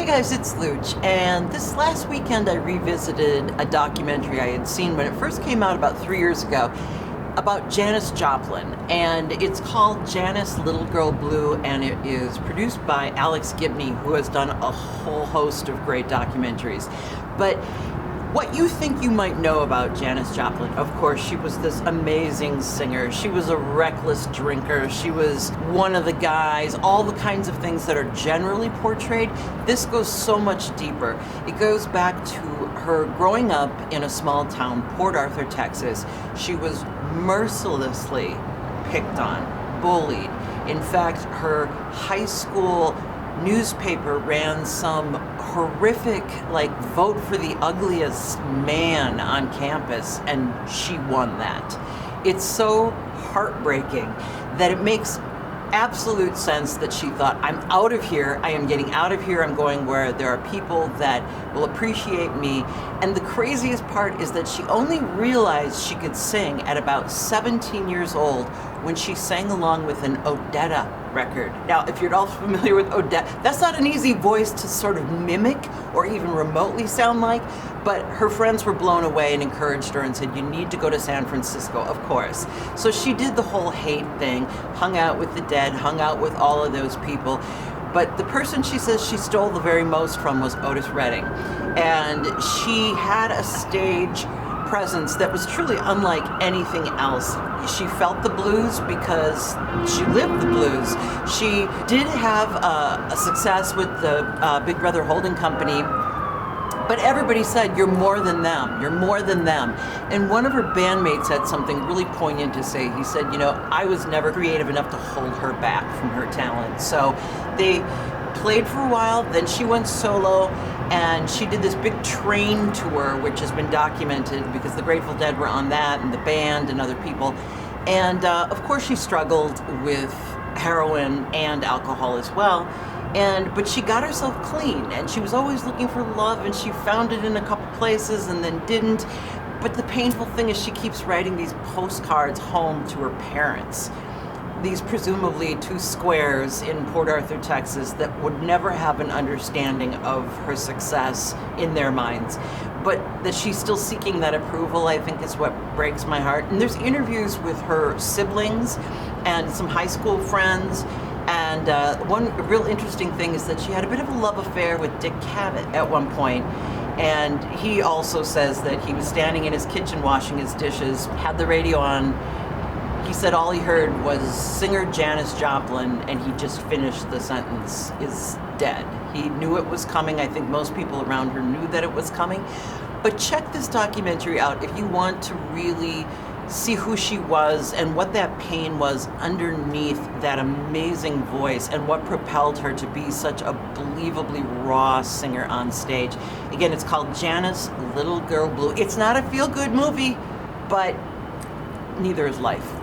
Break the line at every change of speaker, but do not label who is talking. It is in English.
Hey guys, it's Looch, and this last weekend I revisited a documentary I had seen when it first came out about 3 years ago about Janis Joplin, and it's called Janis Little Girl Blue, and it is produced by Alex Gibney, who has done a whole host of great documentaries. But what you think you might know about Janis Joplin, of course, she was this amazing singer. She was a reckless drinker. She was one of the guys, all the kinds of things that are generally portrayed. This goes so much deeper. It goes back to her growing up in a small town, Port Arthur, Texas. She was mercilessly picked on, bullied. In fact, her high school newspaper ran some horrific, vote for the ugliest man on campus, and she won that. It's so heartbreaking that it makes absolute sense that she thought, I'm out of here, I am getting out of here, I'm going where there are people that will appreciate me. And the craziest part is that she only realized she could sing at about 17 years old when she sang along with an Odetta record. Now, if you're at all familiar with Odetta, that's not an easy voice to sort of mimic or even remotely sound like, but her friends were blown away and encouraged her and said, you need to go to San Francisco, of course. So she did the whole hate thing, hung out with the dead, hung out with all of those people. But the person she says she stole the very most from was Otis Redding. And she had a stage presence that was truly unlike anything else. She felt the blues because she lived the blues. She did have a success with the Big Brother Holding Company, but everybody said, you're more than them, you're more than them. And one of her bandmates had something really poignant to say. He said, I was never creative enough to hold her back from her talent. So they played for a while, then she went solo, and she did this big train tour, which has been documented because the Grateful Dead were on that, and the band and other people. And of course she struggled with heroin and alcohol as well. But she got herself clean, and she was always looking for love, and she found it in a couple places and then didn't. But the painful thing is she keeps writing these postcards home to her parents. These presumably two squares in Port Arthur, Texas, that would never have an understanding of her success in their minds. But that she's still seeking that approval, I think, is what breaks my heart. And there's interviews with her siblings and some high school friends. And one real interesting thing is that she had a bit of a love affair with Dick Cavett at one point. And he also says that he was standing in his kitchen washing his dishes, had the radio on. He said all he heard was singer Janis Joplin, and he just finished the sentence, is dead. He knew it was coming. I think most people around her knew that it was coming. But check this documentary out if you want to really see who she was and what that pain was underneath that amazing voice and what propelled her to be such a believably raw singer on stage. Again, it's called Janis Little Girl Blue. It's not a feel-good movie, but neither is life.